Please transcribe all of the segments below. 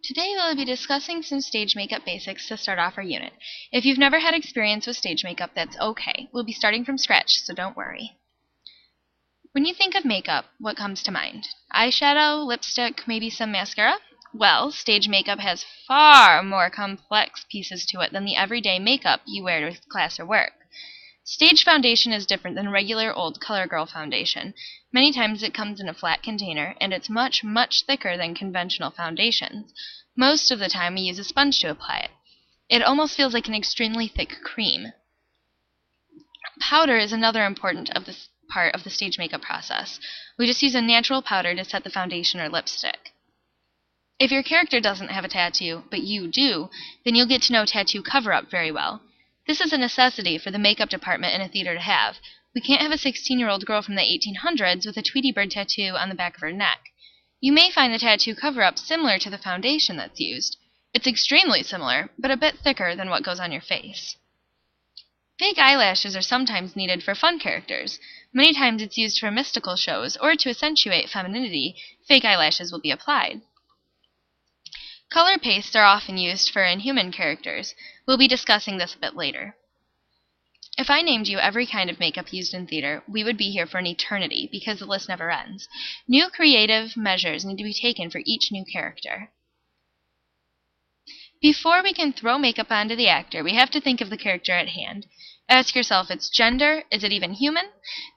Today we'll be discussing some stage makeup basics to start off our unit. If you've never had experience with stage makeup, that's okay. We'll be starting from scratch, so don't worry. When you think of makeup, what comes to mind? Eyeshadow, lipstick, maybe some mascara? Well, stage makeup has far more complex pieces to it than the everyday makeup you wear to class or work. Stage foundation is different than regular old CoverGirl foundation. Many times it comes in a flat container, and it's much, much thicker than conventional foundations. Most of the time we use a sponge to apply it. It almost feels like an extremely thick cream. Powder is another important part of the stage makeup process. We just use a natural powder to set the foundation or lipstick. If your character doesn't have a tattoo, but you do, then you'll get to know tattoo cover-up very well. This is a necessity for the makeup department in a theater to have. We can't have a 16-year-old girl from the 1800s with a Tweety Bird tattoo on the back of her neck. You may find the tattoo cover-up similar to the foundation that's used. It's extremely similar, but a bit thicker than what goes on your face. Fake eyelashes are sometimes needed for fun characters. Many times it's used for mystical shows, or to accentuate femininity, fake eyelashes will be applied. Color pastes are often used for inhuman characters. We'll be discussing this a bit later. If I named you every kind of makeup used in theater, we would be here for an eternity, because the list never ends. New creative measures need to be taken for each new character. Before we can throw makeup onto the actor, we have to think of the character at hand. Ask yourself its gender, is it even human?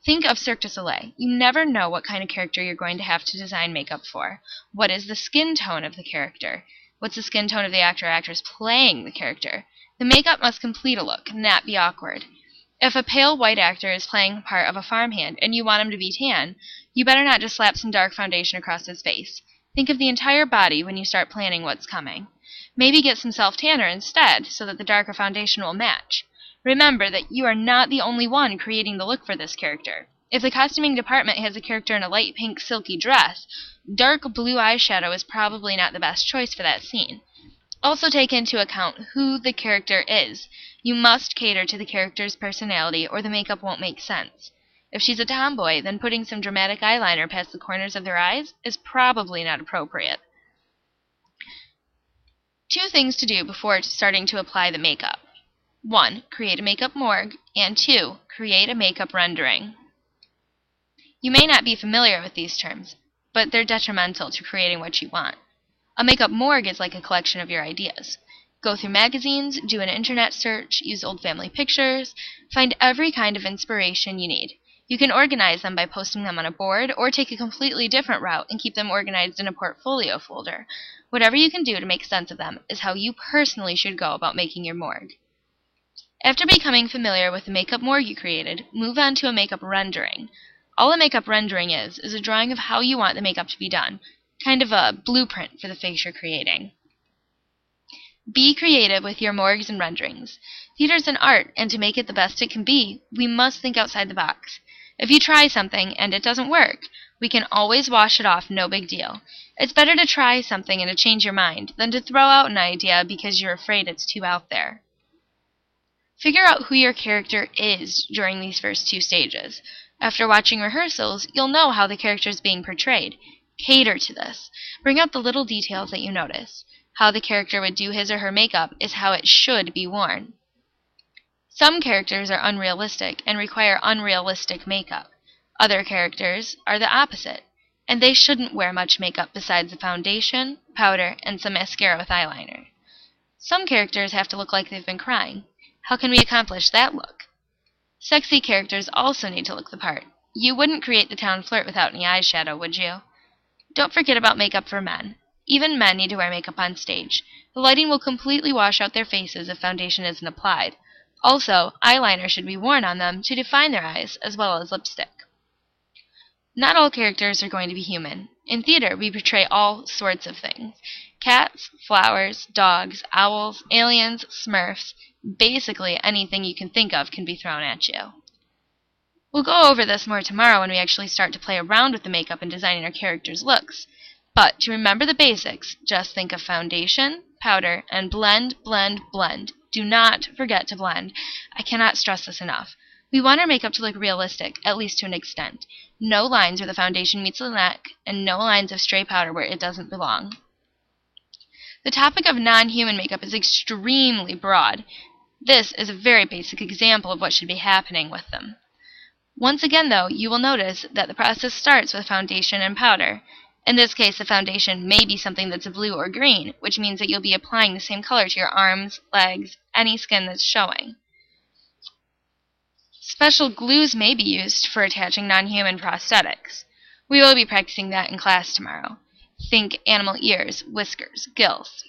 Think of Cirque du Soleil. You never know what kind of character you're going to have to design makeup for. What is the skin tone of the character? What's the skin tone of the actor or actress playing the character? The makeup must complete a look, not be awkward. If a pale white actor is playing part of a farmhand and you want him to be tan, you better not just slap some dark foundation across his face. Think of the entire body when you start planning what's coming. Maybe get some self-tanner instead, so that the darker foundation will match. Remember that you are not the only one creating the look for this character. If the costuming department has a character in a light pink silky dress, dark blue eyeshadow is probably not the best choice for that scene. Also take into account who the character is. You must cater to the character's personality or the makeup won't make sense. If she's a tomboy, then putting some dramatic eyeliner past the corners of their eyes is probably not appropriate. Two things to do before starting to apply the makeup. 1. Create a makeup morgue, and 2. Create a makeup rendering. You may not be familiar with these terms, but they're detrimental to creating what you want. A makeup morgue is like a collection of your ideas. Go through magazines, do an internet search, use old family pictures, find every kind of inspiration you need. You can organize them by posting them on a board, or take a completely different route and keep them organized in a portfolio folder. Whatever you can do to make sense of them is how you personally should go about making your morgue. After becoming familiar with the makeup morgue you created, move on to a makeup rendering. All a makeup rendering is a drawing of how you want the makeup to be done, kind of a blueprint for the face you're creating. Be creative with your morgues and renderings. Theater's an art, and to make it the best it can be, we must think outside the box. If you try something and it doesn't work, we can always wash it off, no big deal. It's better to try something and to change your mind than to throw out an idea because you're afraid it's too out there. Figure out who your character is during these first two stages. After watching rehearsals, you'll know how the character is being portrayed. Cater to this. Bring out the little details that you notice. How the character would do his or her makeup is how it should be worn. Some characters are unrealistic and require unrealistic makeup. Other characters are the opposite, and they shouldn't wear much makeup besides the foundation, powder, and some mascara with eyeliner. Some characters have to look like they've been crying. How can we accomplish that look? Sexy characters also need to look the part. You wouldn't create the town flirt without any eyeshadow, would you? Don't forget about makeup for men. Even men need to wear makeup on stage. The lighting will completely wash out their faces if foundation isn't applied. Also, eyeliner should be worn on them to define their eyes, as well as lipstick. Not all characters are going to be human. In theater, we portray all sorts of things. Cats, flowers, dogs, owls, aliens, Smurfs. Basically, anything you can think of can be thrown at you. We'll go over this more tomorrow when we actually start to play around with the makeup and designing our characters' looks. But to remember the basics, just think of foundation, powder, and blend, blend, blend. Do not forget to blend. I cannot stress this enough. We want our makeup to look realistic, at least to an extent. No lines where the foundation meets the neck, and no lines of stray powder where it doesn't belong. The topic of non-human makeup is extremely broad. This is a very basic example of what should be happening with them. Once again, though, you will notice that the process starts with foundation and powder. In this case, the foundation may be something that's blue or green, which means that you'll be applying the same color to your arms, legs, any skin that's showing. Special glues may be used for attaching non-human prosthetics. We will be practicing that in class tomorrow. Think animal ears, whiskers, gills.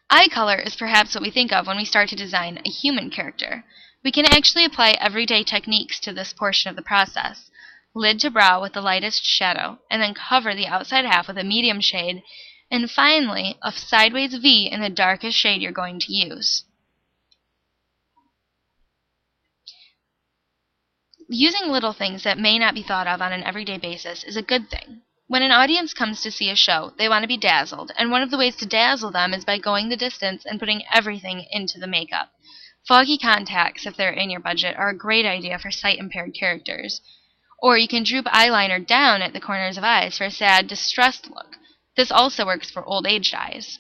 Eye color is perhaps what we think of when we start to design a human character. We can actually apply everyday techniques to this portion of the process. Lid to brow with the lightest shadow, and then cover the outside half with a medium shade, and finally a sideways V in the darkest shade you're going to use. Using little things that may not be thought of on an everyday basis is a good thing. When an audience comes to see a show, they want to be dazzled, and one of the ways to dazzle them is by going the distance and putting everything into the makeup. Foggy contacts, if they're in your budget, are a great idea for sight-impaired characters. Or you can droop eyeliner down at the corners of eyes for a sad, distressed look. This also works for old-aged eyes.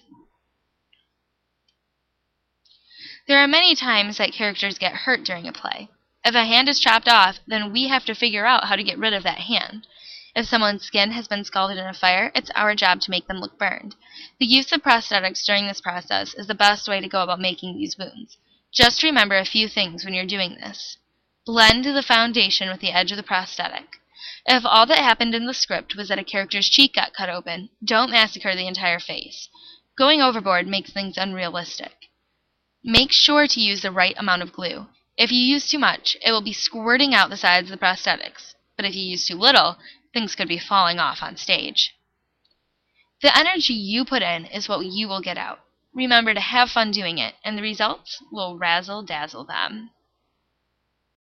There are many times that characters get hurt during a play. If a hand is chopped off, then we have to figure out how to get rid of that hand. If someone's skin has been scalded in a fire, it's our job to make them look burned. The use of prosthetics during this process is the best way to go about making these wounds. Just remember a few things when you're doing this. Blend the foundation with the edge of the prosthetic. If all that happened in the script was that a character's cheek got cut open, don't massacre the entire face. Going overboard makes things unrealistic. Make sure to use the right amount of glue. If you use too much, it will be squirting out the sides of the prosthetics. But if you use too little, things could be falling off on stage. The energy you put in is what you will get out. Remember to have fun doing it, and the results will razzle-dazzle them.